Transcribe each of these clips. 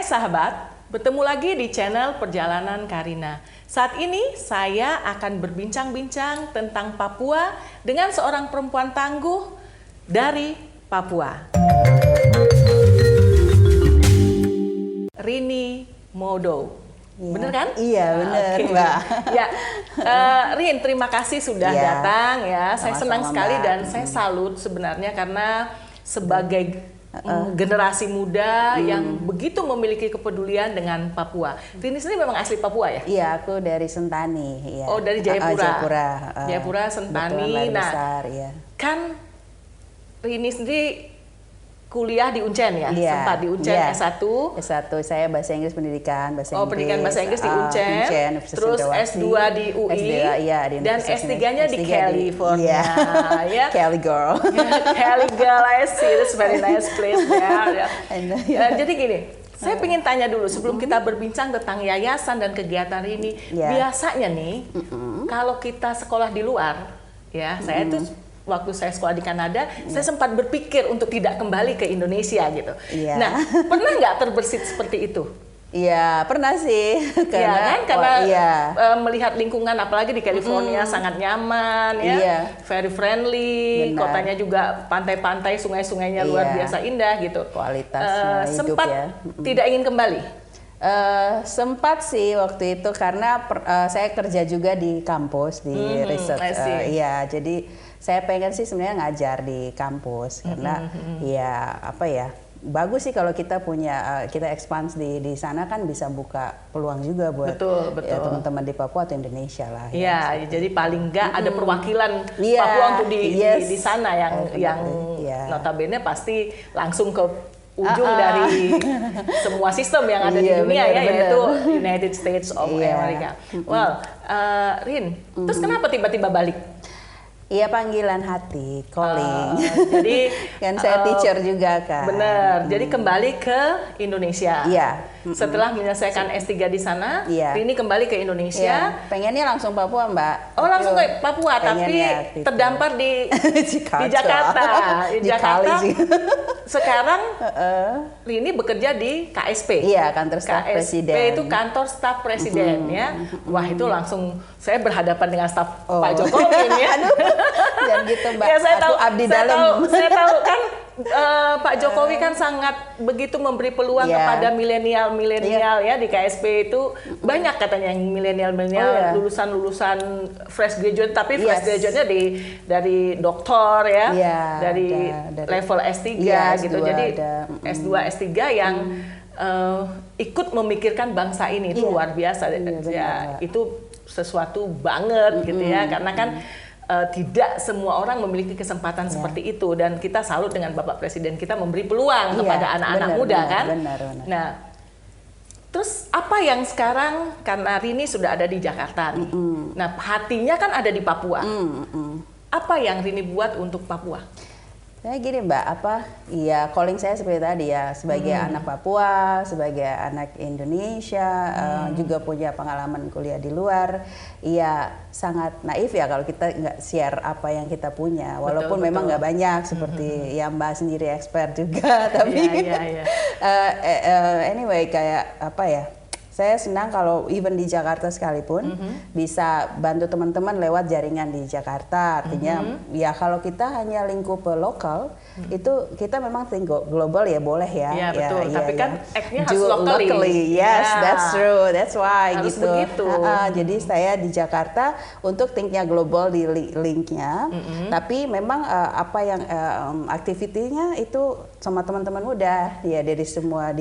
sahabat, bertemu lagi di channel Perjalanan Karina. Saat ini saya akan berbincang-bincang tentang Papua dengan seorang perempuan tangguh dari Papua. Rini Modo. Ya. Bener kan? Iya, bener, okay. Mbak. Ya, Rin, terima kasih sudah datang ya. Saya senang sekali Mbak. dan saya salut sebenarnya karena sebagai generasi muda yang begitu memiliki kepedulian dengan Papua. Rini sendiri memang asli Papua ya? Iya, aku dari Sentani. Ya. Oh, dari Jayapura. Jayapura. Jayapura, Sentani. Betul, nah, besar, ya. Kan Rini sendiri kuliah di Uncen ya? Iya, Sempat di Uncen iya. S1. S1 saya bahasa Inggris pendidikan, bahasa Inggris. Oh, pendidikan bahasa Inggris di Uncen. Terus S2 di UI. S2, iya, di dan S3-nya di California. Iya. Ya. Cali girl. Cali girl, I see. It's very nice place ya. Jadi gini, saya ingin tanya dulu sebelum kita berbincang tentang yayasan dan kegiatan ini. Biasanya nih, kalau kita sekolah di luar, ya, saya tuh waktu saya sekolah di Kanada, saya sempat berpikir untuk tidak kembali ke Indonesia gitu. Nah, pernah nggak terbersit seperti itu? Iya, pernah sih. Karena melihat lingkungan apalagi di California sangat nyaman ya, very friendly, kotanya juga pantai-pantai, sungai-sungainya luar biasa indah gitu. Kualitasnya hidup sempat ya. Tidak ingin kembali? Sempat sih waktu itu karena saya kerja juga di kampus di research. Iya, jadi saya pengen sih sebenarnya ngajar di kampus karena ya apa ya, bagus sih kalau kita punya kita expand di sana kan bisa buka peluang juga buat ya, teman-teman di Papua atau Indonesia lah. Ya, jadi paling nggak ada perwakilan Papua untuk di sana yang notabene pasti langsung ke ujung dari semua sistem yang ada di dunia yaitu United States of America. Well, Rin, terus kenapa tiba-tiba balik? Iya, panggilan hati, calling. Jadi kan saya teacher juga kan. Bener. Jadi kembali ke Indonesia. Iya. Setelah menyelesaikan S3 di sana, Rini kembali ke Indonesia. Pengennya langsung Papua, Mbak. Oh, langsung ke Papua, tapi terdampar di Jakarta. Di Jakarta. Sekarang Rini bekerja di KSP. Iya, kantor staf presiden. KSP itu kantor staf presiden ya. Wah, itu langsung saya berhadapan dengan staf Pak Jokowi ya. Dan gitu, Mbak. Ya, saya tahu, abdi dalam. Saya tahu kan Pak Jokowi kan sangat begitu memberi peluang kepada milenial ya di KSP itu banyak katanya yang milenial lulusan fresh graduate, tapi fresh graduate-nya dari doktor ya, dari level S3 gitu. Jadi S2 S3 yang ikut memikirkan bangsa ini itu luar biasa ya, itu sesuatu banget gitu ya, karena kan tidak semua orang memiliki kesempatan seperti itu, dan kita salut dengan Bapak Presiden kita memberi peluang kepada anak-anak muda kan. Nah, terus apa yang sekarang, karena Rini sudah ada di Jakarta nih, nah hatinya kan ada di Papua. Apa yang Rini buat untuk Papua? Saya gini, Mbak, calling saya seperti tadi ya, sebagai anak Papua, sebagai anak Indonesia, juga punya pengalaman kuliah di luar. Iya, sangat naif ya kalau kita nggak share apa yang kita punya, walaupun memang nggak banyak seperti ya Mbak sendiri expert juga, tapi anyway kayak apa ya, saya senang kalau even di Jakarta sekalipun bisa bantu teman-teman lewat jaringan di Jakarta. Artinya ya kalau kita hanya lingkup lokal, itu kita memang think global ya boleh ya. Iya betul, tapi kan act-nya harus locally. Yes, that's true, that's why harus gitu. Begitu. Jadi saya di Jakarta untuk think-nya global di linknya, tapi memang apa yang aktivitinya itu sama teman-teman muda ya, dari semua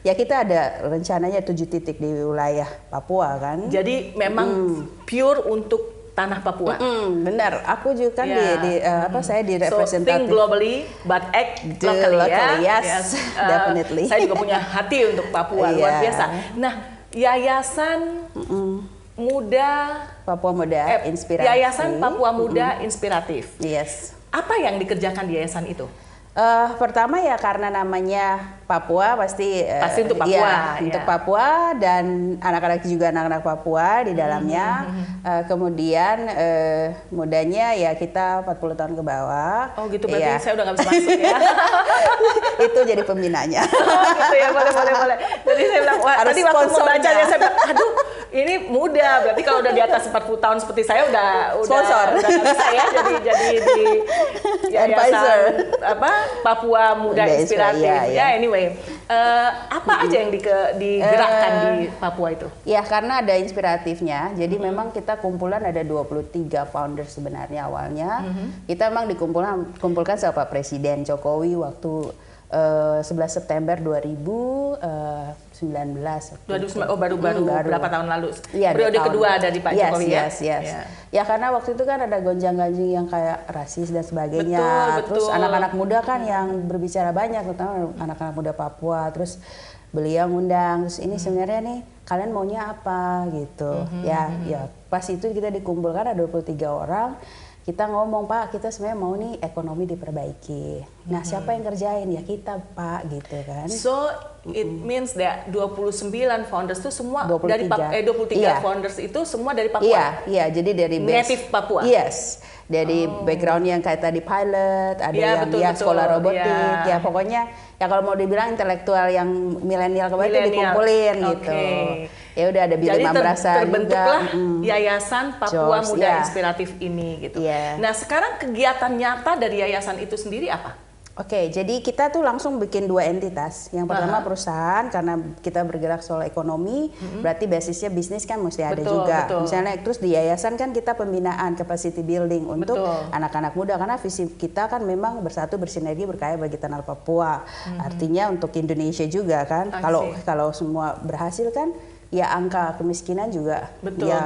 ya kita ada rencananya 7 titik di wilayah Papua kan. Jadi memang pure untuk tanah Papua. Benar. Aku juga kan saya di representatif. So think globally but act locally ya. Yes, definitely. Saya juga punya hati untuk Papua, luar biasa. Nah, Yayasan Papua Muda Inspiratif. Yayasan Papua Muda Inspiratif. Yes. Apa yang dikerjakan di yayasan itu? Pertama ya karena namanya Papua pasti untuk Papua, ya, untuk Papua dan anak-anak juga anak-anak Papua di dalamnya. Kemudian mudanya ya kita 40 tahun ke bawah. Oh gitu, berarti saya udah nggak bisa masuk ya. Itu jadi pembinanya. Oh gitu ya, boleh. Jadi saya bilang, wah tadi waktu membaca ya saya bilang, aduh ini muda, berarti kalau udah di atas 40 tahun seperti saya udah sponsor. Udah nggak bisa ya, jadi di advisor Papua Muda Inspiratif. Ya anyway, apa aja yang digerakkan di Papua itu? Ya karena ada inspiratifnya, jadi memang kita kumpulan ada 23 founder sebenarnya awalnya. Kita memang dikumpulkan sama Pak Presiden Jokowi waktu 11 September 2019. Oh baru berapa tahun lalu? Ya, periode kedua ada di Pak Jokowi ya? Yes. Ya karena waktu itu kan ada gonjang-ganjing yang kayak rasis dan sebagainya. Betul. Terus anak-anak muda kan yang berbicara banyak, terutama anak-anak muda Papua. Terus beliau ngundang, terus ini sebenarnya nih kalian maunya apa gitu. Ya pas itu kita dikumpulkan ada 23 orang. Kita ngomong, Pak, kita sebenarnya mau nih ekonomi diperbaiki. Nah, siapa yang kerjain? Ya kita, Pak, gitu kan. So, it means that 29 founders itu semua 23 founders itu semua dari Papua? Iya, jadi dari native Papua? Yes, dari background yang kayak tadi pilot, ada yang sekolah robotik, ya pokoknya ya kalau mau dibilang intelektual yang milenial kemarin itu dikumpulin gitu. Ya udah ada Billy Mambrasa terbentuklah Yayasan Papua Muda Inspiratif ini gitu. Nah sekarang kegiatan nyata dari yayasan itu sendiri apa? Oke, jadi kita tuh langsung bikin 2 entitas. Yang pertama perusahaan, karena kita bergerak soal ekonomi, berarti basisnya bisnis kan mesti ada juga. Misalnya terus di yayasan kan kita pembinaan capacity building untuk anak-anak muda, karena visi kita kan memang bersatu bersinergi berkarya bagi tanah Papua. Artinya untuk Indonesia juga kan. Kalau semua berhasil kan ya angka kemiskinan juga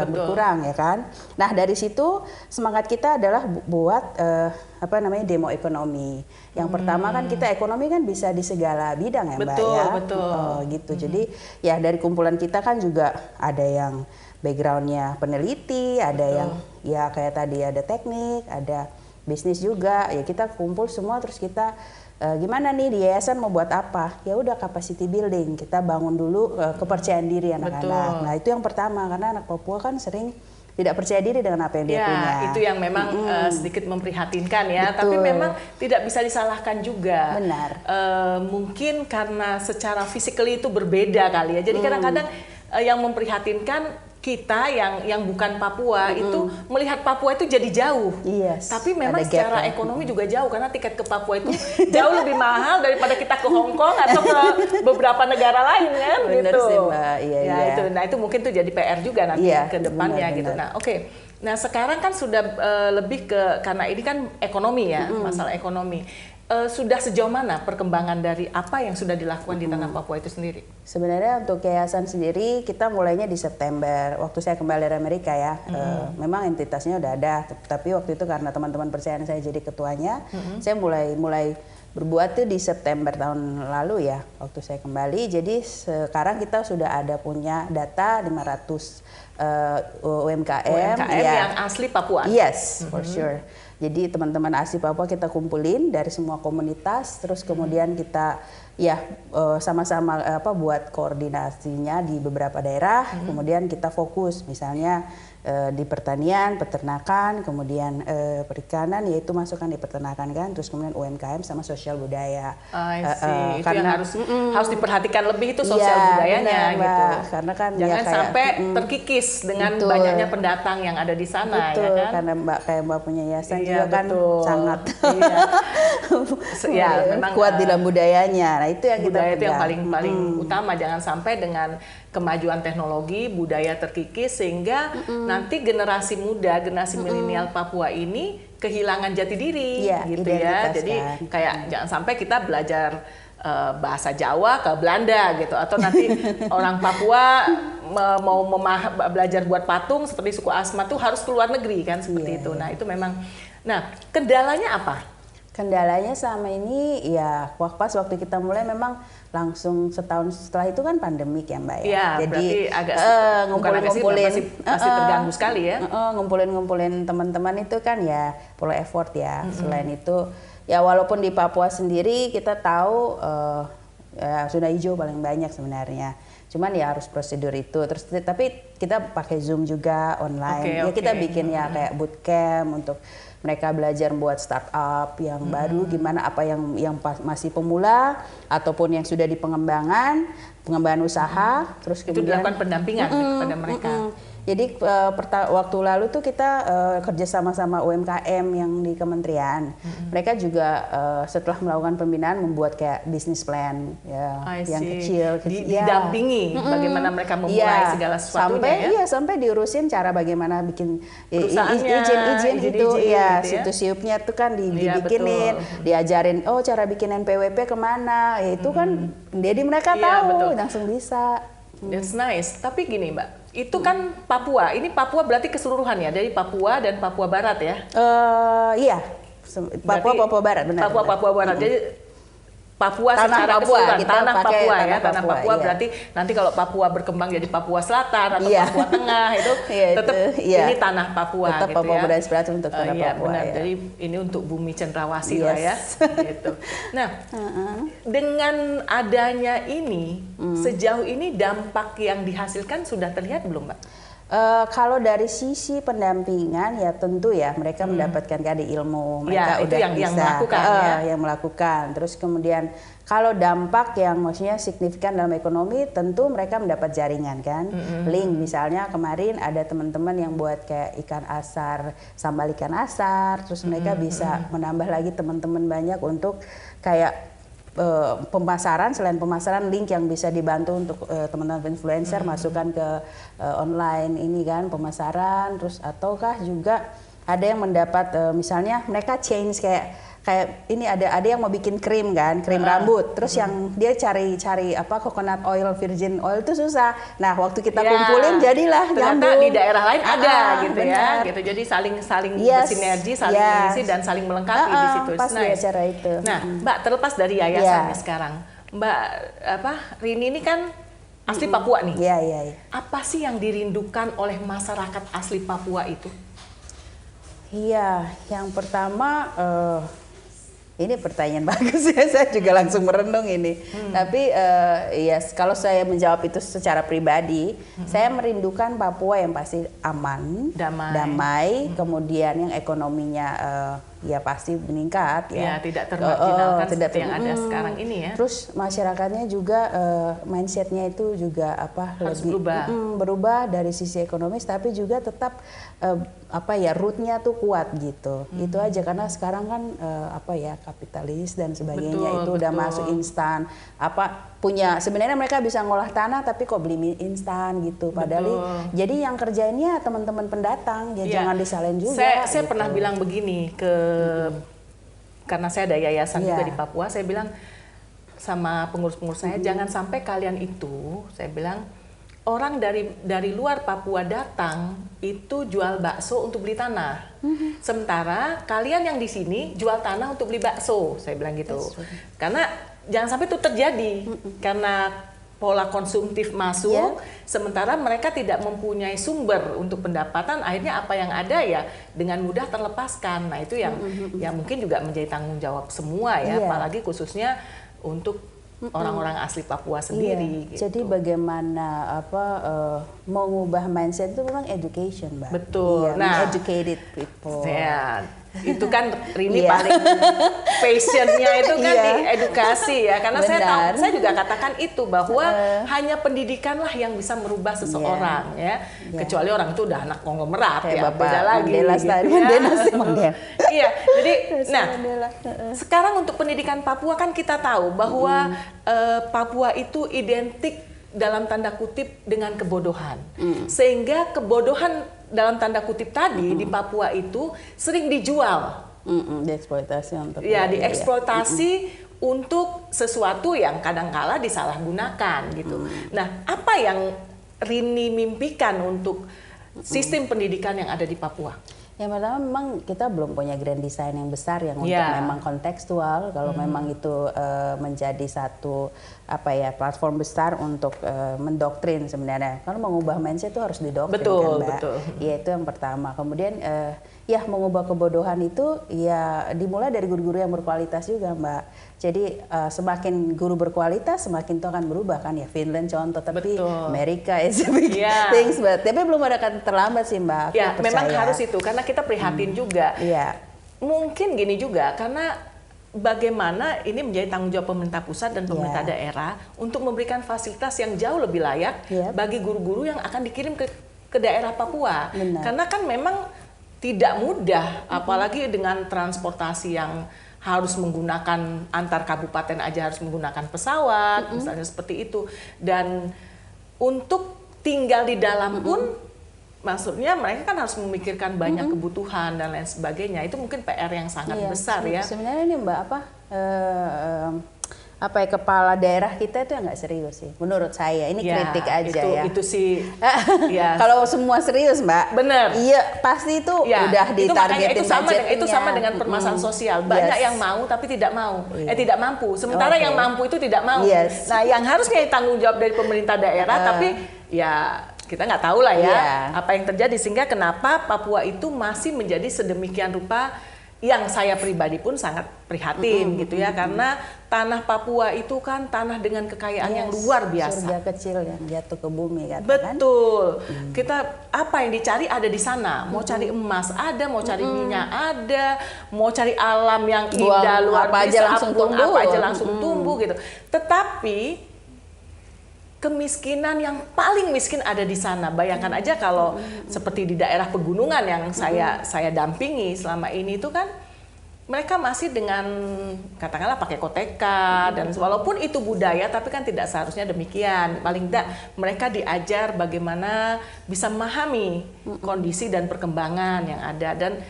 berkurang ya kan. Nah dari situ semangat kita adalah buat demo ekonomi. Yang pertama kan kita ekonomi kan bisa di segala bidang ya Mbak ya. Gitu. Jadi ya dari kumpulan kita kan juga ada yang backgroundnya peneliti, ada yang ya kayak tadi ada teknik, ada bisnis juga. Ya kita kumpul semua terus kita gimana nih di yayasan mau buat apa? Ya udah capacity building, kita bangun dulu kepercayaan diri anak-anak. Nah itu yang pertama karena anak Papua kan sering tidak percaya diri dengan apa yang dia punya. Itu yang memang sedikit memprihatinkan ya. Tapi memang tidak bisa disalahkan juga. Benar. Mungkin karena secara physically itu berbeda kali ya. Jadi kadang-kadang yang memprihatinkan kita yang bukan Papua itu melihat Papua itu jadi jauh. Tapi memang secara ekonomi juga jauh karena tiket ke Papua itu jauh lebih mahal daripada kita ke Hong Kong atau ke beberapa negara lain kan. Bener gitu. Sih, Mbak. Iya. Itu mungkin tuh jadi PR juga nanti ke depannya gitu. Nah, Nah, sekarang kan sudah lebih ke karena ini kan ekonomi ya, masalah ekonomi. Sudah sejauh mana perkembangan dari apa yang sudah dilakukan di tanah Papua itu sendiri? Sebenarnya untuk yayasan sendiri kita mulainya di September waktu saya kembali dari Amerika ya. Memang entitasnya udah ada, tapi waktu itu karena teman-teman percaya saya jadi ketuanya, saya mulai berbuat tuh di September tahun lalu ya waktu saya kembali. Jadi sekarang kita sudah ada punya data 500 UMKM yang asli Papua. Yes, for sure. Jadi teman-teman asli Papua kita kumpulin dari semua komunitas, terus kemudian kita sama-sama buat koordinasinya di beberapa daerah, kemudian kita fokus misalnya di pertanian, peternakan, kemudian perikanan, yaitu masukkan di peternakan kan, terus kemudian UMKM sama sosial budaya. Itu karena yang harus diperhatikan lebih itu sosial budayanya gitu. Karena kan jangan sampai terkikis dengan banyaknya pendatang yang ada di sana ya kan. Karena Mbak punya yayasan juga kan sangat memang kuat di dalam budayanya. Nah, itu yang budaya itu yang paling utama, jangan sampai dengan kemajuan teknologi budaya terkikis sehingga nanti generasi muda, generasi milenial Papua ini kehilangan jati diri gitu ya. Jadi kayak jangan sampai kita belajar bahasa Jawa ke Belanda gitu, atau nanti orang Papua mau belajar buat patung seperti suku Asmat tuh harus ke luar negeri kan seperti itu. Nah, itu memang. Nah, kendalanya apa? Kendalanya selama ini ya pas waktu kita mulai memang langsung setahun setelah itu kan pandemik ya Mbak ya. Jadi agak ngumpulin masih terganggu sekali ya. Ngumpulin teman-teman itu kan ya perlu effort ya. Selain itu ya walaupun di Papua sendiri kita tahu ya, zona hijau paling banyak sebenarnya. Cuman ya harus prosedur itu. Terus tapi kita pakai Zoom juga online. Ya kita bikin ya kayak bootcamp untuk mereka belajar buat startup yang baru, gimana apa yang masih pemula ataupun yang sudah di pengembangan usaha. Terus itu dilakukan pendampingan kepada mereka. Jadi waktu lalu tuh kita kerja sama UMKM yang di kementerian. Mereka juga setelah melakukan pembinaan membuat kayak business plan ya, yang kecil. Didampingi bagaimana mereka memulai segala sesuatunya sampai diurusin cara bagaimana bikin izin gitu ya. Situs siupnya tuh kan dibikinin, diajarin cara bikin NPWP kemana. Ya itu kan jadi mereka tahu langsung bisa. That's nice. Tapi gini Mbak, itu kan Papua. Ini Papua berarti keseluruhan ya, dari Papua dan Papua Barat ya? Iya, Papua Barat benar. Papua Barat. Jadi Papua tanah secara Papua, keseluruhan, tanah Papua ya, tanah Papua iya. Berarti nanti kalau Papua berkembang jadi Papua Selatan atau Papua Tengah itu tetap ini tanah Papua tetap gitu Papua ya. berinspirasi untuk tanah Papua. Benar. Ya. Jadi ini untuk bumi cendrawasih lah ya. Gitu. Nah, dengan adanya ini sejauh ini dampak yang dihasilkan sudah terlihat belum, Mbak? Kalau dari sisi pendampingan ya tentu ya mereka mendapatkan ilmu, mereka udah yang melakukan. Terus kemudian kalau dampak yang maksudnya signifikan dalam ekonomi, tentu mereka mendapat jaringan kan, link misalnya kemarin ada teman-teman yang buat kayak ikan asar, sambal ikan asar, terus mereka bisa menambah lagi teman-teman banyak untuk kayak pemasaran, selain pemasaran link yang bisa dibantu untuk teman-teman influencer masukkan ke online ini kan pemasaran, terus ataukah juga ada yang mendapat misalnya mereka change kayak ini ada yang mau bikin krim kan, krim rambut, terus yang dia cari coconut oil, virgin oil itu susah. Nah waktu kita kumpulin jadilah ternyata di daerah lain ada gitu benar. Ya, gitu. Jadi saling bersinergi, saling mengisi dan saling melengkapi di situ. Pas acara itu. Nah, Mbak terlepas dari yayasannya sekarang, Mbak Rini ini kan asli Papua nih. Iya. Apa sih yang dirindukan oleh masyarakat asli Papua itu? Iya, yang pertama ini pertanyaan bagus ya, saya juga langsung merenung ini. Tapi ya kalau saya menjawab itu secara pribadi, saya merindukan Papua yang pasti aman, damai, kemudian yang ekonominya ya pasti meningkat ya. Tidak termarginalkan seperti yang ada sekarang ini ya. Terus masyarakatnya juga mindsetnya itu juga harus lebih berubah dari sisi ekonomis, tapi juga tetap rootnya tuh kuat gitu. Itu aja karena sekarang kan kapitalis dan sebagainya itu udah masuk instan. Sebenarnya mereka bisa ngolah tanah tapi kok beli mie instan gitu. Padahal jadi yang kerjainnya teman-teman pendatang, jangan disalahin juga. Saya pernah bilang begini karena saya ada yayasan juga di Papua, saya bilang sama pengurus-pengurus saya, jangan sampai kalian itu, saya bilang orang dari luar Papua datang itu jual bakso untuk beli tanah. Sementara kalian yang di sini jual tanah untuk beli bakso, saya bilang gitu. Karena jangan sampai itu terjadi karena pola konsumtif masuk, sementara mereka tidak mempunyai sumber untuk pendapatan, akhirnya apa yang ada ya dengan mudah terlepaskan. Nah itu yang mungkin juga menjadi tanggung jawab semua ya, apalagi khususnya untuk orang-orang asli Papua sendiri. Gitu. Jadi bagaimana mengubah mindset itu memang education, Mbak. Betul. Educated people. Itu kan Rini paling passionnya itu kan di edukasi ya, karena saya juga katakan itu bahwa hanya pendidikan lah yang bisa merubah seseorang ya. Kecuali orang itu udah anak konglomerat ya, beda lagi iya, jadi sekarang untuk pendidikan Papua kan kita tahu bahwa Papua itu identik dalam tanda kutip dengan kebodohan, sehingga kebodohan dalam tanda kutip tadi di Papua itu sering dijual, dieksploitasi untuk dieksploitasi untuk sesuatu yang kadangkala disalahgunakan gitu. Nah, apa yang Rini mimpikan untuk sistem pendidikan yang ada di Papua? Yang pertama memang kita belum punya grand design yang besar yang untuk memang kontekstual. Kalau memang itu menjadi satu platform besar untuk mendoktrin sebenarnya. Kalau mengubah mindset itu harus didoktrin kan, Mbak. Betul. Ya itu yang pertama. Kemudian ya mengubah kebodohan itu ya dimulai dari guru-guru yang berkualitas juga Mbak. Jadi semakin guru berkualitas semakin itu akan berubah kan ya. Finland contoh, tapi Amerika is a big things, tapi belum ada kata terlambat sih Mbak. Ya memang harus itu karena kita prihatin juga. Mungkin gini juga karena bagaimana ini menjadi tanggung jawab pemerintah pusat dan pemerintah daerah untuk memberikan fasilitas yang jauh lebih layak bagi guru-guru yang akan dikirim ke daerah Papua. Karena kan memang tidak mudah, apalagi dengan transportasi yang harus menggunakan antar kabupaten aja harus menggunakan pesawat, misalnya seperti itu. Dan untuk tinggal di dalam pun, maksudnya mereka kan harus memikirkan banyak kebutuhan dan lain sebagainya. Itu mungkin PR yang sangat besar ya. Sebenarnya ini Mbak apa ya, kepala daerah kita itu nggak serius sih, menurut saya. Ini kritik aja ya. Itu sih. Kalau semua serius Mbak. Bener. Iya pasti itu udah ditargetin budgetnya. Itu sama dengan permasalahan sosial. Banyak yang mau tapi tidak mau, tidak mampu. Sementara yang mampu itu tidak mau. Nah yang harusnya tanggung jawab dari pemerintah daerah, tapi ya kita nggak tahu lah ya apa yang terjadi sehingga kenapa Papua itu masih menjadi sedemikian rupa. Yang saya pribadi pun sangat prihatin gitu ya, karena tanah Papua itu kan tanah dengan kekayaan yang luar biasa. Surga kecil yang jatuh ke bumi kan. Betul. Kita apa yang dicari ada di sana. Mau cari emas ada, mau cari minyak ada, mau cari alam yang indah luar biasa, apa aja langsung tumbuh gitu. Tetapi kemiskinan yang paling miskin ada di sana. Bayangkan aja kalau seperti di daerah pegunungan yang saya dampingi selama ini itu kan mereka masih dengan katakanlah pakai koteka dan walaupun itu budaya tapi kan tidak seharusnya demikian. Paling tidak mereka diajar bagaimana bisa memahami kondisi dan perkembangan yang ada dan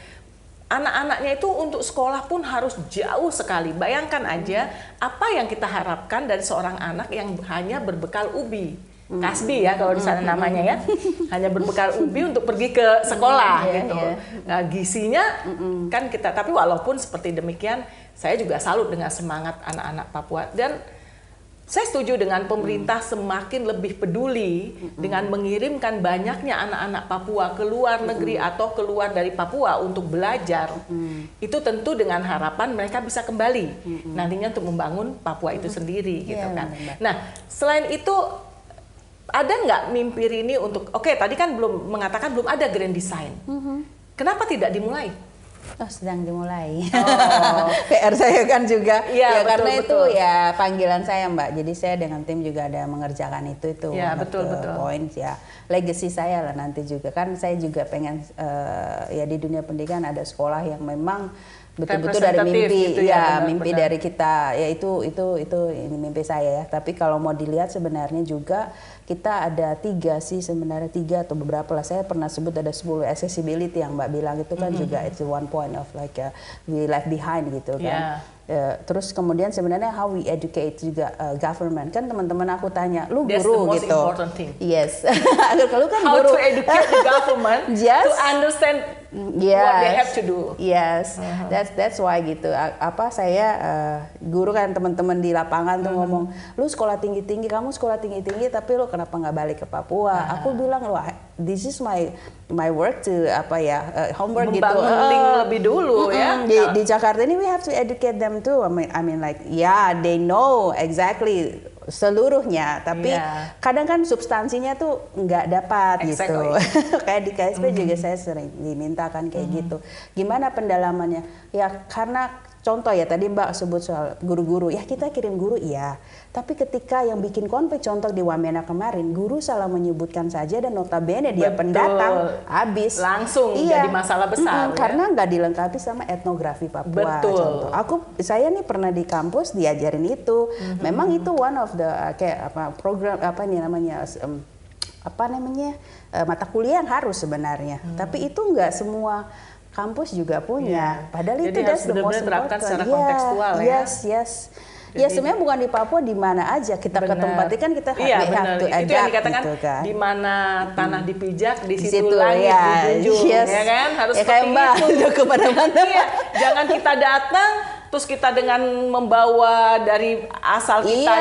anak-anaknya itu untuk sekolah pun harus jauh sekali. Bayangkan aja apa yang kita harapkan dari seorang anak yang hanya berbekal ubi. Kasbi ya kalau di sana namanya ya. Hanya berbekal ubi untuk pergi ke sekolah gitu. Nah, gizinya kan kita, tapi walaupun seperti demikian, saya juga salut dengan semangat anak-anak Papua dan saya setuju dengan pemerintah semakin lebih peduli dengan mengirimkan banyaknya anak-anak Papua ke luar negeri atau keluar dari Papua untuk belajar. Itu tentu dengan harapan mereka bisa kembali nantinya untuk membangun Papua itu sendiri gitu kan. Nah, selain itu ada nggak mimpi Rini untuk tadi kan belum mengatakan belum ada grand design. Kenapa tidak dimulai? Sedang dimulai. PR saya kan juga ya betul, karena itu ya panggilan saya Mbak. Jadi saya dengan tim juga ada mengerjakan itu ya, betul. Points ya legacy saya lah nanti juga kan saya juga pengen ya di dunia pendidikan ada sekolah yang memang betul-betul dari mimpi gitu ya mimpi benar. Dari kita ya itu ini mimpi saya ya. Tapi kalau mau dilihat sebenarnya juga kita ada 3 sih sebenarnya 3 atau beberapa lah, saya pernah sebut ada 10 accessibility yang Mbak bilang itu kan juga it's one point of like we left behind gitu kan. Terus kemudian sebenarnya how we educate juga government kan teman-teman aku tanya lu That's guru the most gitu. important thing. Yes. Kalau kan how guru to educate the government to understand what they have to do. Yes. That's why gitu. Apa saya guru kan teman-teman di lapangan tuh ngomong, lu sekolah tinggi-tinggi, kamu sekolah tinggi-tinggi tapi lu kenapa nggak balik ke Papua? Aku bilang loh, this is my work to homework gitu. Membangun link lebih dulu ya. Di Jakarta ini we have to educate them too. I mean like they know exactly seluruhnya, tapi kadang kan substansinya tuh nggak dapat gitu. Kayak di KSP juga saya sering dimintakan kayak gitu. Gimana pendalamannya? Ya karena contoh ya tadi Mbak sebut soal guru-guru, ya kita kirim guru iya. Tapi ketika yang bikin konflik contoh di Wamena kemarin, guru salah menyebutkan saja dan notabene dia pendatang habis. Langsung jadi masalah besar. Karena nggak dilengkapi sama etnografi Papua. Contoh. Saya nih pernah di kampus diajarin itu. Memang itu one of the program mata kuliah yang harus sebenarnya. Tapi itu nggak semua kampus juga punya. Padahal jadi itu harus benar-benar diterapkan secara kontekstual ya. Yes. Jadi, ya sebenarnya bukan di Papua, di mana aja kita ke tempat itu kan kita have to adapt itu yang dikatakan gitu kan. Di mana tanah dipijak di situ langit dijunjung ya kan, harus seperti itu kemana-mana. Jangan kita datang terus kita dengan membawa dari asal kita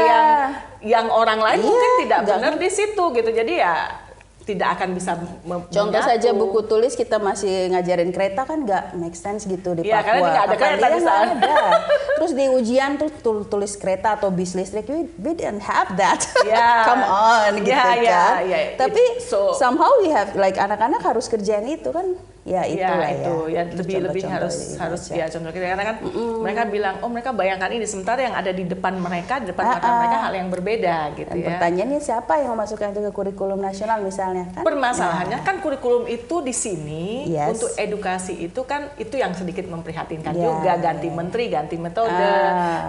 yang orang lain mungkin tidak benar di situ gitu. Jadi ya tidak akan bisa Contoh saja buku tulis kita masih ngajarin kereta kan nggak make sense gitu di Papua. Karena nggak ada kereta di sana. Terus di ujian tuh tulis kereta atau bis listrik, we didn't have that. Come on gitu kan. Tapi somehow we have like anak-anak harus kerjain itu kan. Ya itulah ya lebih harus ya contoh kita karena kan mereka bilang mereka bayangkan ini sementara yang ada di depan mereka di depan mata mereka hal yang berbeda gitu. Dan pertanyaannya siapa yang memasukkan itu ke kurikulum nasional misalnya kan? Permasalahannya kan kurikulum itu di sini untuk edukasi itu kan itu yang sedikit memprihatinkan juga, ganti menteri, ganti metode,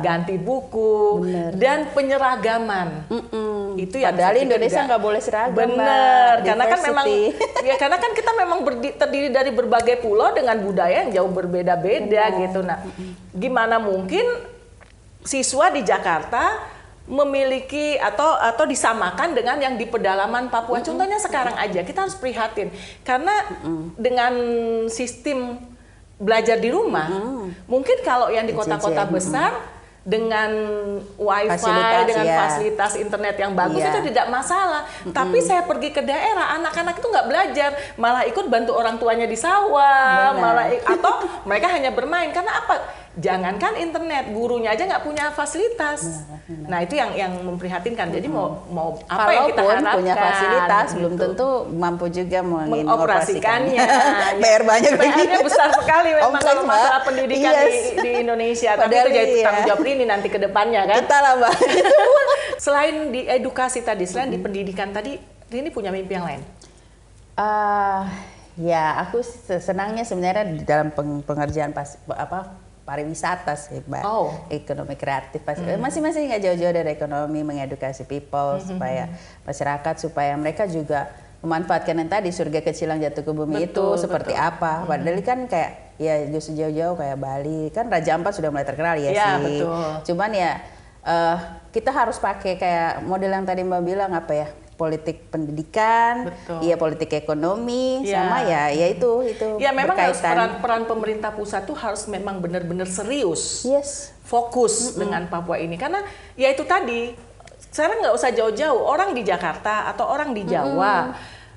ganti buku dan penyeragaman. Itu yang padahal Indonesia nggak boleh seragam. Bener, karena kan memang karena kan kita memang terdiri dari berbagai pulau dengan budaya yang jauh berbeda-beda gitu. Nah, gimana mungkin siswa di Jakarta memiliki atau disamakan dengan yang di pedalaman Papua? Contohnya sekarang aja kita harus prihatin karena dengan sistem belajar di rumah, mungkin kalau yang di kota-kota besar dengan wifi, dengan fasilitas internet yang bagus itu tidak masalah. Tapi saya pergi ke daerah, anak-anak itu nggak belajar, malah ikut bantu orang tuanya di sawah, atau mereka hanya bermain. Karena apa? Jangankan internet, gurunya aja nggak punya fasilitas. Nah itu yang memprihatinkan. Jadi mau apa yang kita harapkan? Punya fasilitas gitu. Belum tentu mampu juga mengoperasikannya. PR banyak. PR-nya besar sekali memang kalau masalah pendidikan di Indonesia. Tapi itu jadi tanggung jawab ini nanti ke depannya kan. Kita lah Mbak. Selain di edukasi tadi, selain di pendidikan tadi, ini punya mimpi yang lain? Ya aku senangnya sebenarnya di dalam pengerjaan pariwisata sih, Mbak. Ekonomi kreatif masing-masing nggak jauh-jauh dari ekonomi, mengedukasi people supaya masyarakat supaya mereka juga memanfaatkan yang tadi surga kecil yang jatuh ke bumi itu seperti apa. Padahal kan kayak ya jauh-jauh kayak Bali kan Raja Ampat sudah mulai terkenal sih. Cuman kita harus pakai kayak model yang tadi Mbak bilang politik pendidikan, politik ekonomi, sama itu ya memang harus peran pemerintah pusat tuh harus memang benar-benar serius, fokus dengan Papua ini karena ya itu tadi sekarang nggak usah jauh-jauh orang di Jakarta atau orang di Jawa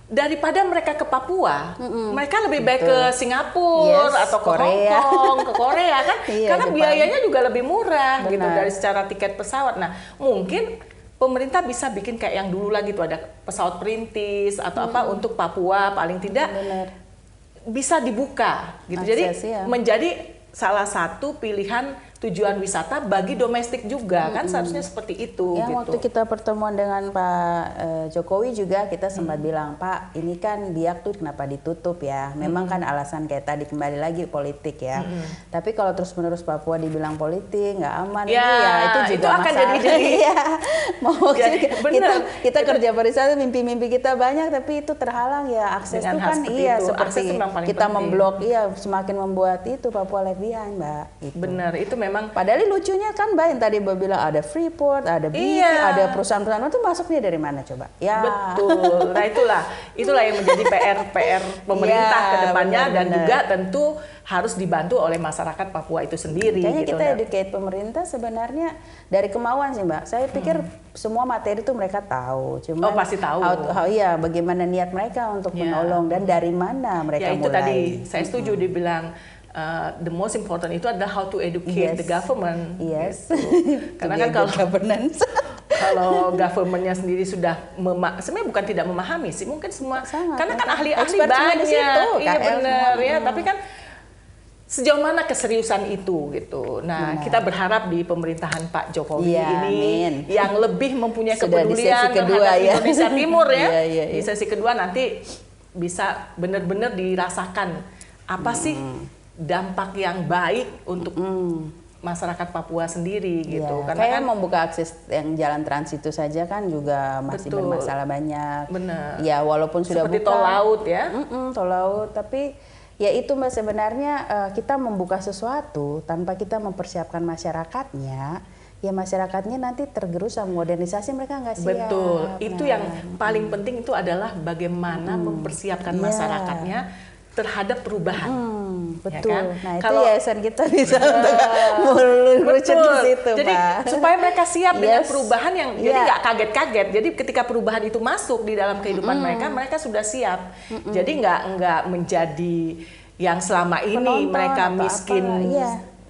daripada mereka ke Papua, mereka lebih baik ke Singapura atau ke Hong Kong, ke Korea kan, karena biayanya juga lebih murah gitu dari secara tiket pesawat. Nah mungkin pemerintah bisa bikin kayak yang dulu lagi tuh ada pesawat perintis atau apa untuk Papua paling tidak bisa dibuka gitu. Jadi menjadi salah satu pilihan tujuan wisata bagi domestik juga kan seharusnya seperti itu. Gitu. Waktu kita pertemuan dengan Pak Jokowi juga kita sempat bilang Pak ini kan Biak tuh kenapa ditutup ya? Memang kan alasan kayak tadi kembali lagi politik ya. Tapi kalau terus menerus Papua dibilang politik nggak aman itu juga itu akan jadi kita kerja pariwisata mimpi-mimpi kita banyak tapi itu terhalang ya akses itu kan seperti kita memblok semakin membuat itu Papua left behind Mbak. Benar itu memang padahal lucunya kan Mbak yang tadi Mbak bilang ada Freeport, ada BP, ada perusahaan-perusahaan itu masuknya dari mana coba? Betul. Nah itulah yang menjadi PR pemerintah ke depannya dan juga tentu harus dibantu oleh masyarakat Papua itu sendiri. Kayaknya kita educate pemerintah sebenarnya dari kemauan sih Mbak. Saya pikir semua materi itu mereka tahu. Cuma pasti tahu. Bagaimana niat mereka untuk menolong dan dari mana mereka mulai. Itu tadi saya setuju dibilang. The most important itu adalah how to educate the government. Gitu. Karena kan kalau governance, kalau governmentnya sendiri sudah sebenarnya bukan tidak memahami sih, mungkin semua karena kan ahli-ahli banyak, iya benar ya. Tapi kan sejauh mana keseriusan itu gitu. Nah kita berharap di pemerintahan Pak Jokowi ini yang lebih mempunyai kepedulian terhadap Indonesia Timur ya. Di sesi kedua nanti bisa benar-benar dirasakan apa sih dampak yang baik untuk masyarakat Papua sendiri gitu. Karena kayak membuka akses yang jalan trans itu saja kan juga masih bermasalah banyak. Benar. Ya walaupun sudah seperti tol laut ya. Tol laut tapi ya itu Mbak sebenarnya kita membuka sesuatu tanpa kita mempersiapkan masyarakatnya. Ya masyarakatnya nanti tergerus sama modernisasi mereka nggak siap. Betul. Itu yang paling penting itu adalah bagaimana mempersiapkan masyarakatnya terhadap perubahan. Betul. Ya kan? Nah itu yayasan kita bisa untuk meluncur di situ, jadi Pak. supaya mereka siap dengan perubahan yang jadi nggak kaget-kaget. Jadi ketika perubahan itu masuk di dalam kehidupan mereka sudah siap. Jadi nggak menjadi yang selama ini penonton, mereka miskin,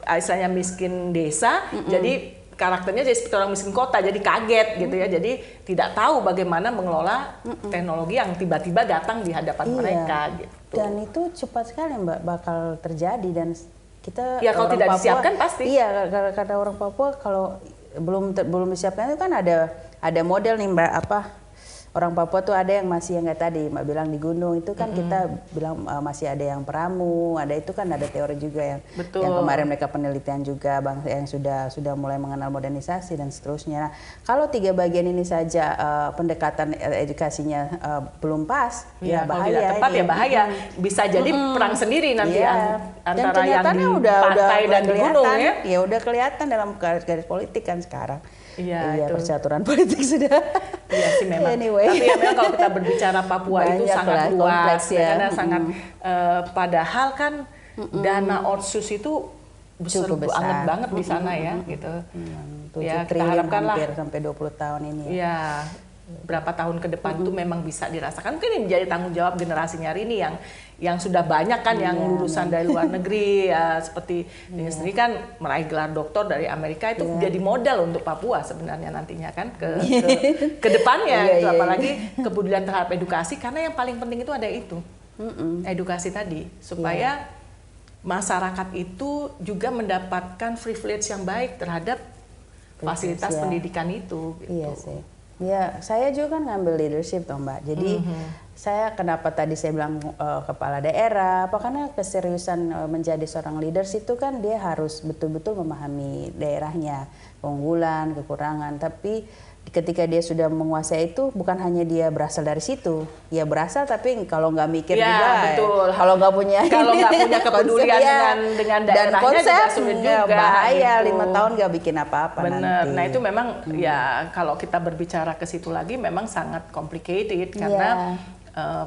misalnya miskin desa, jadi karakternya jadi seperti orang miskin kota, jadi kaget gitu ya. Jadi tidak tahu bagaimana mengelola teknologi yang tiba-tiba datang di hadapan mereka gitu. Dan itu cepat sekali Mbak bakal terjadi, dan kita kalau tidak Papua, disiapkan pasti. Iya, karena orang Papua kalau belum disiapkan itu kan ada model nih Mbak, orang Papua tuh ada yang masih yang kayak tadi Mbak bilang di gunung itu kan kita bilang masih ada yang peramu, ada itu kan ada teori juga yang kemarin mereka penelitian juga bangsa yang sudah mulai mengenal modernisasi dan seterusnya. Nah, kalau 3 bagian ini saja pendekatan edukasinya belum pas, ya bahaya. Tidak tepat ya bahaya. Bisa jadi perang sendiri nanti antara yang di pantai dan di gunung ya. Ya udah kelihatan dalam garis politik kan sekarang. Iya, percaturan politik sudah. Iya sih memang. Anyway. Tapi ya memang kalau kita berbicara Papua itu sangat luas ya. Karena sangat padahal kan dana otsus itu besar banget di sana ya gitu. 7 triliun hampir sampai 20 tahun ini ya. Iya. Berapa tahun ke depan itu memang bisa dirasakan. Mungkin ini menjadi tanggung jawab generasi nyari ini yang sudah banyak kan yang lulusan dari luar negeri seperti ini sendiri kan meraih gelar doktor dari Amerika itu jadi modal untuk Papua sebenarnya nantinya kan ke depannya itu apalagi kepedulian terhadap edukasi, karena yang paling penting itu ada itu edukasi tadi supaya masyarakat itu juga mendapatkan privilege yang baik terhadap fasilitas pendidikan itu gitu. Iya sih. Ya, saya juga kan ngambil leadership toh Mbak. Jadi saya kenapa tadi saya bilang kepala daerah, karena keseriusan menjadi seorang leaders itu kan dia harus betul-betul memahami daerahnya, keunggulan, kekurangan. Tapi ketika dia sudah menguasai itu bukan hanya dia berasal dari situ, ya berasal tapi kalau nggak mikir juga, kalau nggak punya kepedulian dengan daerahnya dan konsep juga sulit juga, bahaya gitu. 5 tahun nggak bikin apa-apa nanti. Nah itu memang ya kalau kita berbicara ke situ lagi memang sangat complicated karena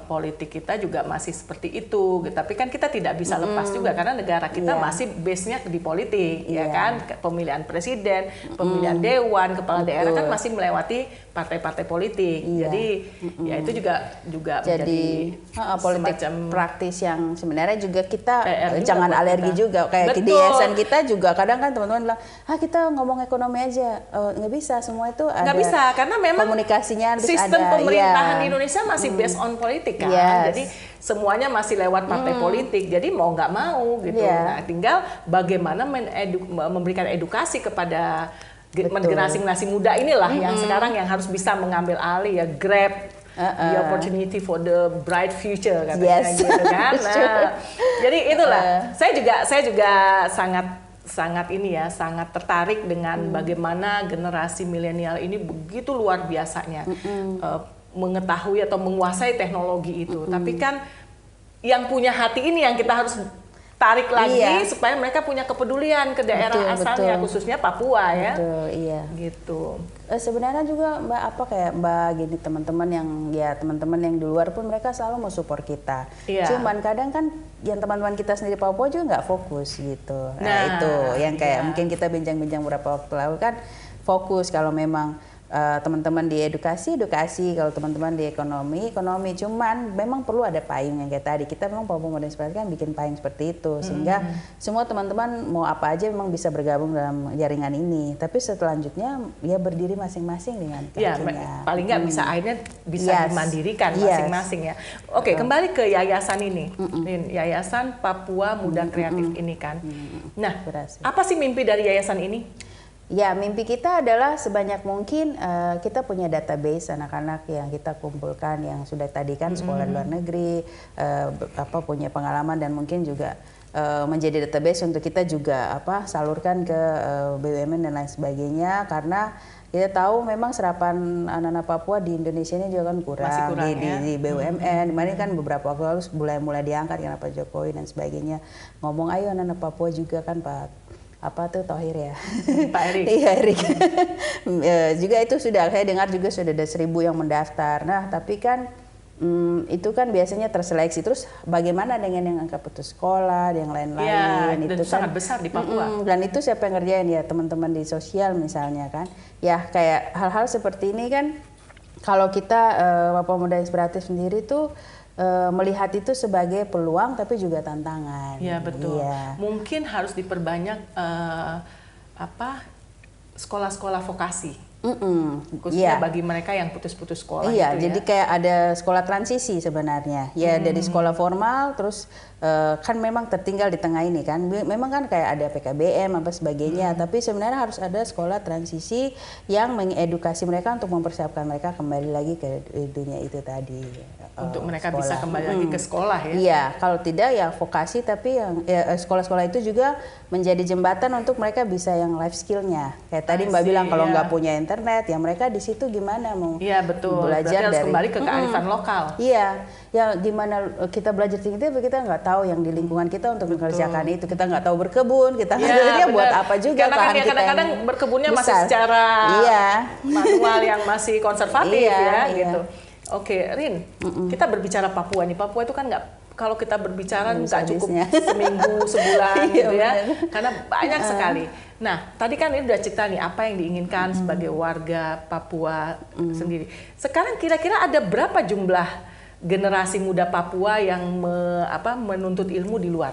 politik kita juga masih seperti itu, tapi kan kita tidak bisa lepas juga karena negara kita masih base-nya di politik, ya kan, pemilihan presiden, pemilihan dewan, kepala daerah kan masih melewati partai-partai politik, jadi ya itu juga menjadi politik praktis yang sebenarnya juga kita jangan juga alergi kita. juga kayak di yayasan kita juga kadang kan teman-teman bilang kita ngomong ekonomi aja, nggak bisa, semua itu ada nggak bisa karena memang komunikasinya harus sistem ada. Pemerintahan di Indonesia masih based on politik kan, jadi semuanya masih lewat partai politik, jadi mau nggak mau gitu. Nah, tinggal bagaimana memberikan edukasi kepada generasi muda inilah yang sekarang yang harus bisa mengambil alih ya, grab the opportunity for the bright future katanya gitu kan. Nah, jadi itulah saya juga sangat ini ya, sangat tertarik dengan bagaimana generasi milenial ini begitu luar biasanya mengetahui atau menguasai teknologi itu. Tapi kan yang punya hati ini yang kita harus tarik lagi supaya mereka punya kepedulian ke daerah asalnya, khususnya Papua ya. Betul, iya. Gitu. Sebenarnya juga Mbak Mbak gini teman-teman yang di luar pun mereka selalu mau support kita. Cuman kadang kan yang teman-teman kita sendiri Papua juga nggak fokus gitu. Nah itu yang kayak mungkin kita bincang-bincang beberapa waktu lalu kan fokus kalau memang teman-teman di edukasi, kalau teman-teman di ekonomi. Cuman memang perlu ada payung yang kayak tadi. Kita memang Papua Modernisasi kan bikin payung seperti itu sehingga semua teman-teman mau apa aja memang bisa bergabung dalam jaringan ini. Tapi selanjutnya ya berdiri masing-masing dengan kakinya. Paling nggak bisa akhirnya bisa dimandirikan masing-masing ya. Oke, kembali ke yayasan ini, Yayasan Papua Muda Kreatif ini kan. Nah, apa sih mimpi dari yayasan ini? Ya, mimpi kita adalah sebanyak mungkin kita punya database anak-anak yang kita kumpulkan yang sudah tadi kan sekolah di luar negeri, punya pengalaman dan mungkin juga menjadi database untuk kita juga salurkan ke BUMN dan lain sebagainya, karena kita tahu memang serapan anak-anak Papua di Indonesia ini juga kan kurang, di BUMN. Kemarin kan beberapa waktu lalu mulai diangkat karena Pak Jokowi dan sebagainya ngomong ayo anak-anak Papua juga kan Thohir ya, Pak Erik. Iya Erik. Juga itu sudah saya dengar juga sudah ada 1.000 yang mendaftar. Nah tapi kan itu kan biasanya terseleksi. Terus bagaimana dengan yang angka putus sekolah, yang lain-lain? Ya, itu kan sangat besar di Papua. Dan itu siapa yang ngerjain ya, teman-teman di sosial misalnya kan. Ya kayak hal-hal seperti ini kan, kalau kita Papua Muda Inspiratif sendiri tuh melihat itu sebagai peluang tapi juga tantangan. Ya betul. Ya. Mungkin harus diperbanyak sekolah-sekolah vokasi. Khususnya bagi mereka yang putus-putus sekolah. Iya, itu jadi kayak ada sekolah transisi sebenarnya. Ya dari sekolah formal, terus kan memang tertinggal di tengah ini kan. Memang kan kayak ada PKBM apa sebagainya. Tapi sebenarnya harus ada sekolah transisi yang mengedukasi mereka untuk mempersiapkan mereka kembali lagi ke dunia itu tadi. Untuk mereka sekolah. Bisa kembali lagi ke sekolah ya. Iya, kalau tidak ya vokasi, tapi yang sekolah-sekolah itu juga menjadi jembatan untuk mereka bisa yang life skill-nya. Kayak tadi Mbak bilang kalau nggak punya internet, ya mereka di situ gimana mau belajar harus dari kembali ke kearifan lokal. Iya, ya gimana kita belajar tinggi tapi kita nggak tahu yang di lingkungan kita untuk mengerjakan itu. Kita nggak tahu berkebun, kita nggak tahu dia buat apa juga. Karena kan kadang-kadang berkebunnya masih secara manual yang masih konservatif gitu. Oke, Rin, kita berbicara Papua nih. Papua itu kan nggak, kalau kita berbicara nggak cukup seminggu, sebulan gitu ya, karena banyak sekali. Nah, tadi kan ini udah cerita nih apa yang diinginkan sebagai warga Papua sendiri. Sekarang kira-kira ada berapa jumlah generasi muda Papua yang menuntut ilmu di luar?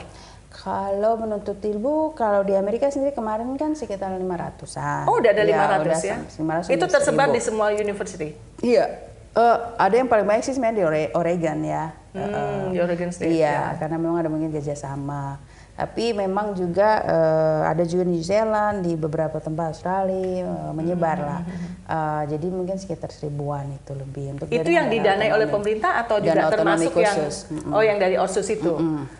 Kalau menuntut ilmu, kalau di Amerika sendiri kemarin kan sekitar 500-an. Oh, udah ada 500 ya? 500 itu tersebar 1000. Di semua university? Iya. Ada yang paling banyak sih sebenarnya di Oregon ya. Di Oregon State. Iya, karena memang ada mungkin kerjasama. Tapi memang juga ada juga di New Zealand, di beberapa tempat Australia menyebar lah. Jadi mungkin sekitar 1000-an itu lebih. Untuk itu yang didanai oleh pemerintah atau juga termasuk khusus. yang dari ORSUS itu?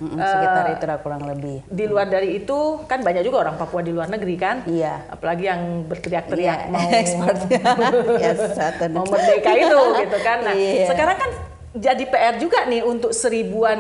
Sekitar itu lah kurang lebih. Di luar dari itu kan banyak juga orang Papua di luar negeri kan? Iya. Apalagi yang berteriak-teriak mau mau merdeka itu gitu kan. Nah, sekarang kan jadi PR juga nih untuk 1000-an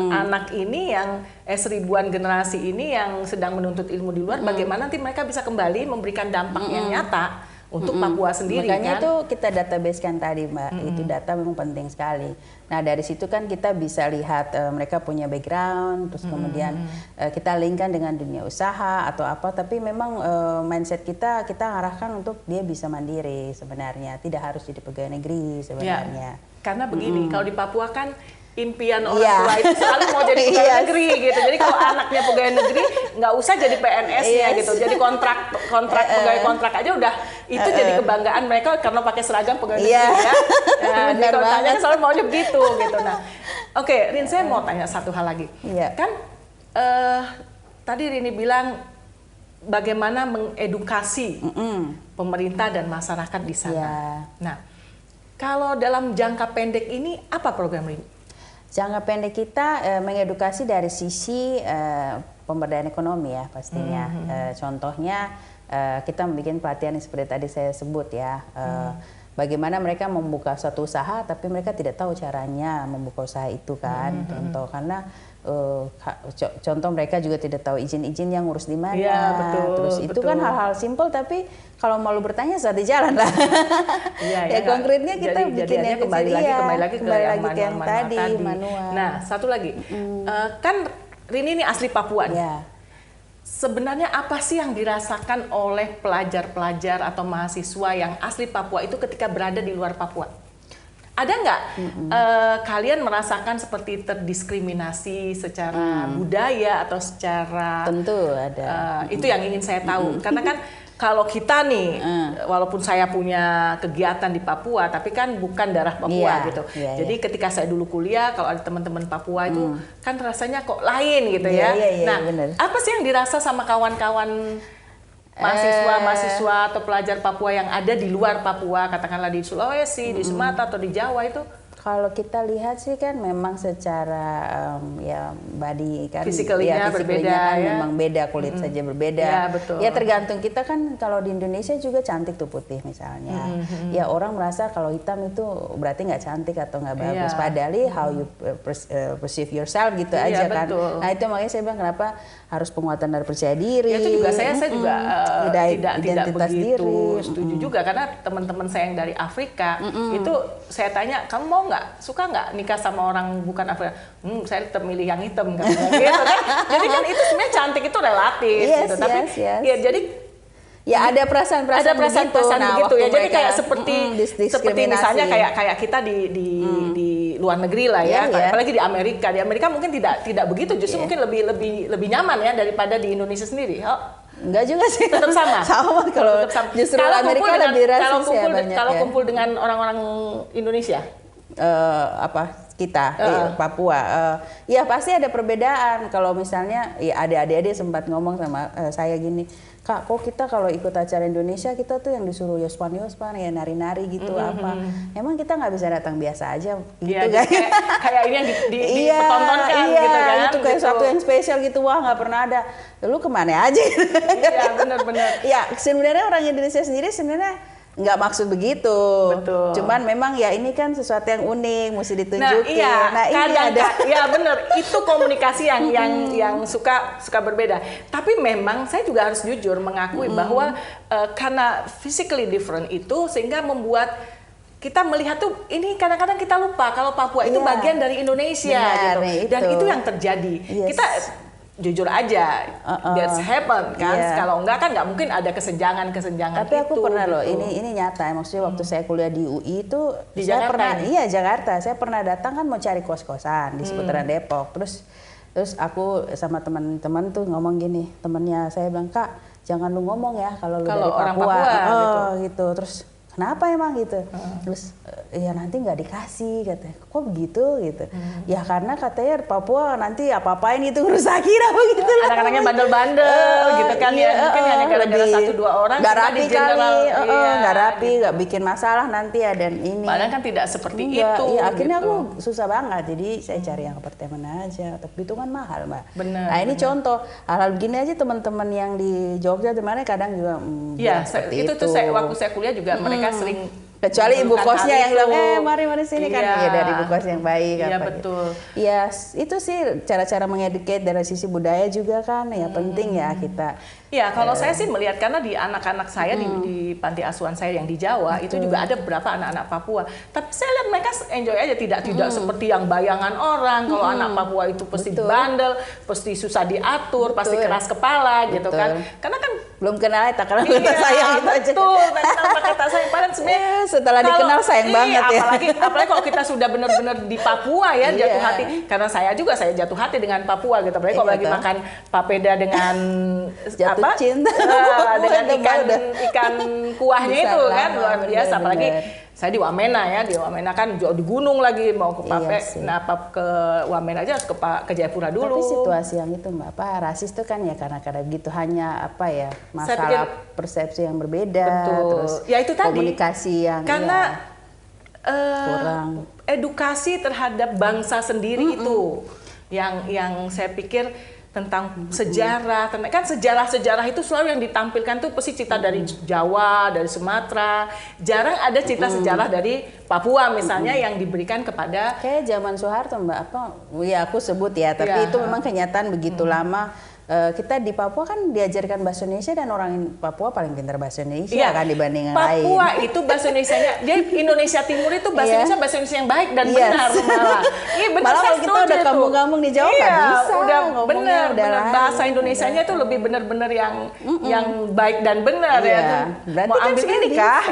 anak ini yang 1000-an generasi ini yang sedang menuntut ilmu di luar, bagaimana nanti mereka bisa kembali memberikan dampak yang nyata untuk Papua sendiri. Makanya itu kita database kan tadi Mbak, itu data memang penting sekali. Nah dari situ kan kita bisa lihat mereka punya background, terus kemudian kita linkkan dengan dunia usaha atau apa, tapi memang mindset kita arahkan untuk dia bisa mandiri sebenarnya, tidak harus jadi pegawai negeri sebenarnya. Ya. Karena begini, kalau di Papua kan impian orang tua itu selalu mau jadi pegawai negeri gitu. Jadi kalau anaknya pegawai negeri nggak usah jadi PNS-nya gitu. Jadi kontrak pegawai kontrak aja udah itu jadi kebanggaan mereka karena pakai seragam pegawai negeri ya. Nah, jadi kalau tanya kan selalu maunya begitu gitu. Nah, oke, Rin, saya mau tanya satu hal lagi. Kan tadi Rini bilang bagaimana mengedukasi pemerintah dan masyarakat di sana. Nah, kalau dalam jangka pendek ini apa program ini? Jangka pendek kita mengedukasi dari sisi pemberdayaan ekonomi ya pastinya. Contohnya kita membuat pelatihan seperti tadi saya sebut ya. Bagaimana mereka membuka suatu usaha tapi mereka tidak tahu caranya membuka usaha itu kan. Contoh karena contoh mereka juga tidak tahu izin-izin yang ngurus di mana. Ya, betul, terus itu kan hal-hal simpel tapi kalau malu bertanya saat di jalan lah. Ya konkretnya kita bikin yang kembali lagi ke yang tadi manual. Nah, satu lagi. Kan Rini ini asli Papua nih. Ya. Sebenarnya apa sih yang dirasakan oleh pelajar-pelajar atau mahasiswa yang asli Papua itu ketika berada di luar Papua? Ada nggak kalian merasakan seperti terdiskriminasi secara budaya atau secara... Tentu ada. Itu yang ingin saya tahu. Karena kan kalau kita nih, walaupun saya punya kegiatan di Papua, tapi kan bukan darah Papua gitu. Jadi ketika saya dulu kuliah, kalau ada teman-teman Papua itu kan rasanya kok lain gitu ya. Nah, bener. Apa sih yang dirasa sama kawan-kawan mahasiswa atau pelajar Papua yang ada di luar Papua, katakanlah di Sulawesi, di Sumatera atau di Jawa itu? Kalau kita lihat sih kan memang secara ya body kan fisikalinya berbeda kan ya. Memang beda, kulit saja berbeda. Ya, betul. Ya tergantung kita kan, kalau di Indonesia juga cantik tuh putih misalnya. Ya orang merasa kalau hitam itu berarti nggak cantik atau nggak bagus. Padahal how you perceive yourself gitu aja kan. Nah itu makanya saya bilang kenapa harus penguatan dari percaya diri. Ya, itu juga saya juga tidak begitu setuju juga, karena teman-teman saya yang dari Afrika itu saya tanya, kamu mau nggak suka nggak nikah sama orang bukan Afrika? Saya tetap milih yang hitam kan, gitu kan. Jadi kan itu sebenarnya cantik itu relatif, gitu. Tapi ya jadi ya ada perasaan-perasaan begitu. Nah, begitu ya. Jadi kayak seperti misalnya kayak kita di luar negeri lah ya, apalagi di Amerika. Di Amerika mungkin tidak begitu, justru mungkin lebih nyaman ya daripada di Indonesia sendiri. Enggak juga sih. Tetap sama. Sama kalau justru Amerika lebih rasis ya banyak. Kalau kumpul dengan orang-orang Indonesia, kita Papua, ya pasti ada perbedaan. Kalau misalnya ya adik-adik sempat ngomong sama saya gini, Kak, kok kita kalau ikut acara Indonesia kita tuh yang disuruh yospan ya nari-nari gitu apa? Emang kita nggak bisa datang biasa aja gitu kan? Kayak ini yang dipertontonkan gitu kan? Itu kayak satu yang spesial gitu, wah nggak pernah ada. Lu kemana aja? Iya benar-benar. Ya sebenarnya orang Indonesia sendiri sebenarnya nggak maksud begitu. Betul. Cuman memang ya ini kan sesuatu yang unik, mesti ditunjukin. Nah, ini ada. Ya benar, itu komunikasi yang suka berbeda. Tapi memang saya juga harus jujur mengakui bahwa karena physically different itu sehingga membuat kita melihat tuh ini kadang-kadang kita lupa kalau Papua itu bagian dari Indonesia gitu. Dan itu yang terjadi. Kita jujur aja, that's happen kan. Kalau enggak kan nggak mungkin ada kesenjangan Tapi aku pernah loh, ini nyata. Maksudnya waktu saya kuliah di UI itu, di saya Jakarta pernah, Jakarta. Saya pernah datang kan mau cari kos-kosan di seputaran Depok. Terus aku sama teman-teman tuh ngomong gini, temennya saya bilang, Kak, jangan lu ngomong ya kalau lu dari orang Papua, gitu. Terus kenapa emang gitu? Terus ya nanti nggak dikasih katanya. Kok begitu gitu? Ya karena katanya Papua nanti apa-apain itu ngerusakin apa gitu. Anak-anaknya bandel-bandel gitu kan ya. Mungkin hanya gara-gara 1-2 orang. Nggak rapi kali, nggak rapi, nggak bikin masalah nanti ya dan ini. Padahal kan tidak seperti itu. Iya akhirnya aku susah banget. Jadi saya cari yang apartemen aja. Tapi itu kan mahal Mbak. Bener. Nah ini contoh hal-hal begini aja teman-teman yang di Jogja dimana kadang juga. Iya itu tuh waktu saya kuliah juga mereka sering, kecuali ibu kosnya yang bilang mari sini kan ya dari ibu kos yang baik iya betul. Iya itu sih cara-cara mengeduket dari sisi budaya juga kan ya penting ya kita. Iya kalau saya sih melihat karena di anak-anak saya di panti asuhan saya yang di Jawa itu juga ada beberapa anak-anak Papua. Tapi saya lihat mereka enjoy aja, tidak seperti yang bayangan orang kalau anak Papua itu pasti bandel, pasti susah diatur, pasti keras kepala gitu kan. Karena kan belum kenal tak kenal kata sayang itu aja. Betul, kata sayang padahal sebenarnya setelah dikenal sayang banget ya. Apalagi kalau kita sudah benar-benar di Papua ya jatuh hati. Karena saya jatuh hati dengan Papua gitu. Apalagi kalau lagi makan papeda dengan jatuh cinta dengan ikan kuahnya itu kan luar biasa. Apalagi saya di Wamena ya, di Wamena kan di gunung lagi mau ke ke Wamena aja harus ke Jayapura dulu. Tapi situasi yang itu Mbak, rasis itu kan ya karena gitu hanya masalah persepsi yang berbeda. Betul. Terus ya itu tadi komunikasi yang karena kurang edukasi terhadap bangsa sendiri itu yang saya pikir tentang sejarah, kan sejarah itu selalu yang ditampilkan tuh pasti cerita dari Jawa, dari Sumatera, jarang ada cerita sejarah dari Papua misalnya yang diberikan kepada kayak zaman Soeharto Mbak ya aku sebut ya, tapi itu memang kenyataan begitu lama. Kita di Papua kan diajarkan bahasa Indonesia dan orang Papua paling pintar bahasa Indonesia kan dibanding yang lain. Papua itu bahasa Indonesianya, dia Indonesia Timur itu bahasa Indonesia yang baik dan benar malah. Iya benar, malah kalau kita udah kampung-kampung di Jawa nggak bisa. Udah benar bahasa Indonesianya itu lebih benar-benar yang baik dan benar ya. Berarti mau ambil ini kah?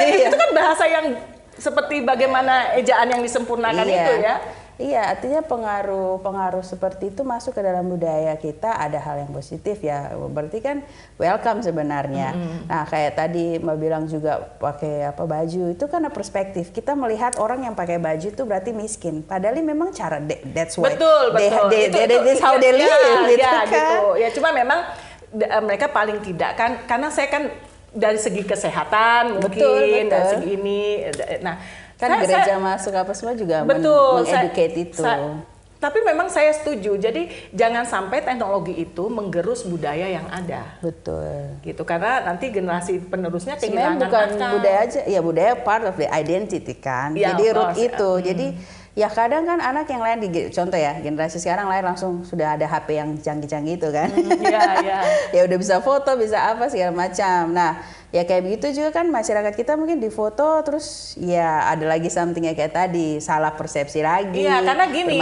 Itu kan bahasa yang seperti bagaimana ejaan yang disempurnakan itu ya. Iya, artinya pengaruh seperti itu masuk ke dalam budaya kita, ada hal yang positif ya. Berarti kan welcome sebenarnya. Nah, kayak tadi Mbak bilang juga pakai baju itu karena perspektif. Kita melihat orang yang pakai baju itu berarti miskin. Padahal memang cara that's why. Betul. That's how they live gitu kan. Gitu. Ya cuma memang mereka paling tidak kan karena saya kan dari segi kesehatan mungkin dari segi ini. Nah, kan gereja masuk apa semua juga mengeducate itu. Tapi memang saya setuju. Jadi jangan sampai teknologi itu menggerus budaya yang ada. Betul. Gitu karena nanti generasi penerusnya kehilangan bukan budaya aja, ya budaya part of the identity kan. Jadi root itu. Jadi ya kadang kan anak yang lain contoh ya generasi sekarang lain langsung sudah ada HP yang canggih-canggih itu kan. Ya udah bisa foto, bisa apa segala macam. Nah ya kayak begitu juga kan masyarakat kita mungkin di foto terus ya ada lagi something kayak tadi salah persepsi lagi. Iya, karena gini,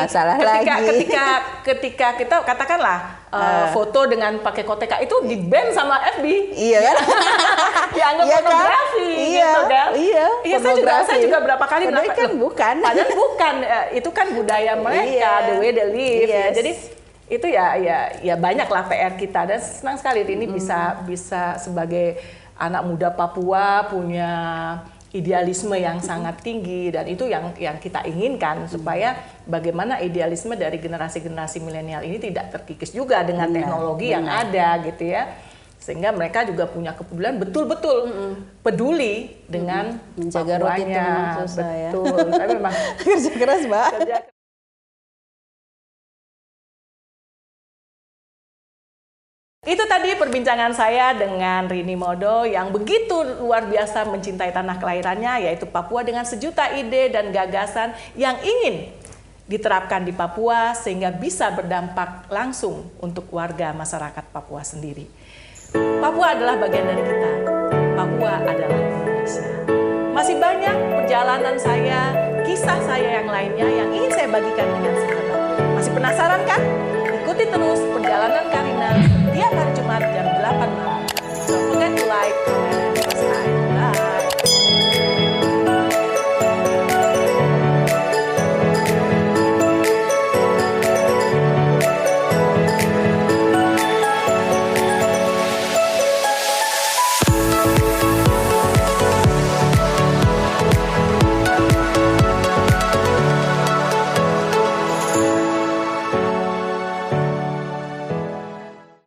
ketika kita katakanlah foto dengan pakai koteka itu di ban sama FB. Iya kan? Dianggap pornografi gitu kan. Iya. Saya juga berapa kali padahal kan bukan. Padahal bukan, itu kan budaya mereka, the way they live. Ya. Jadi itu ya banyaklah PR kita, dan senang sekali ini bisa sebagai anak muda Papua punya idealisme yang sangat tinggi, dan itu yang kita inginkan, supaya bagaimana idealisme dari generasi-generasi milenial ini tidak terkikis juga dengan teknologi yang ada gitu ya, sehingga mereka juga punya kepedulian betul-betul peduli dengan menjaga roti itu memang susah ya. Betul, tapi memang kerja keras, Mbak. Itu tadi perbincangan saya dengan Rini Modo yang begitu luar biasa mencintai tanah kelahirannya, yaitu Papua, dengan sejuta ide dan gagasan yang ingin diterapkan di Papua sehingga bisa berdampak langsung untuk warga masyarakat Papua sendiri. Papua adalah bagian dari kita. Papua adalah Indonesia. Masih banyak perjalanan saya, kisah saya yang lainnya yang ingin saya bagikan dengan sahabat. Masih penasaran kan? Ikuti terus perjalanan Karina tiap hari Jumat jam 8 malam. Don't forget to like, comment,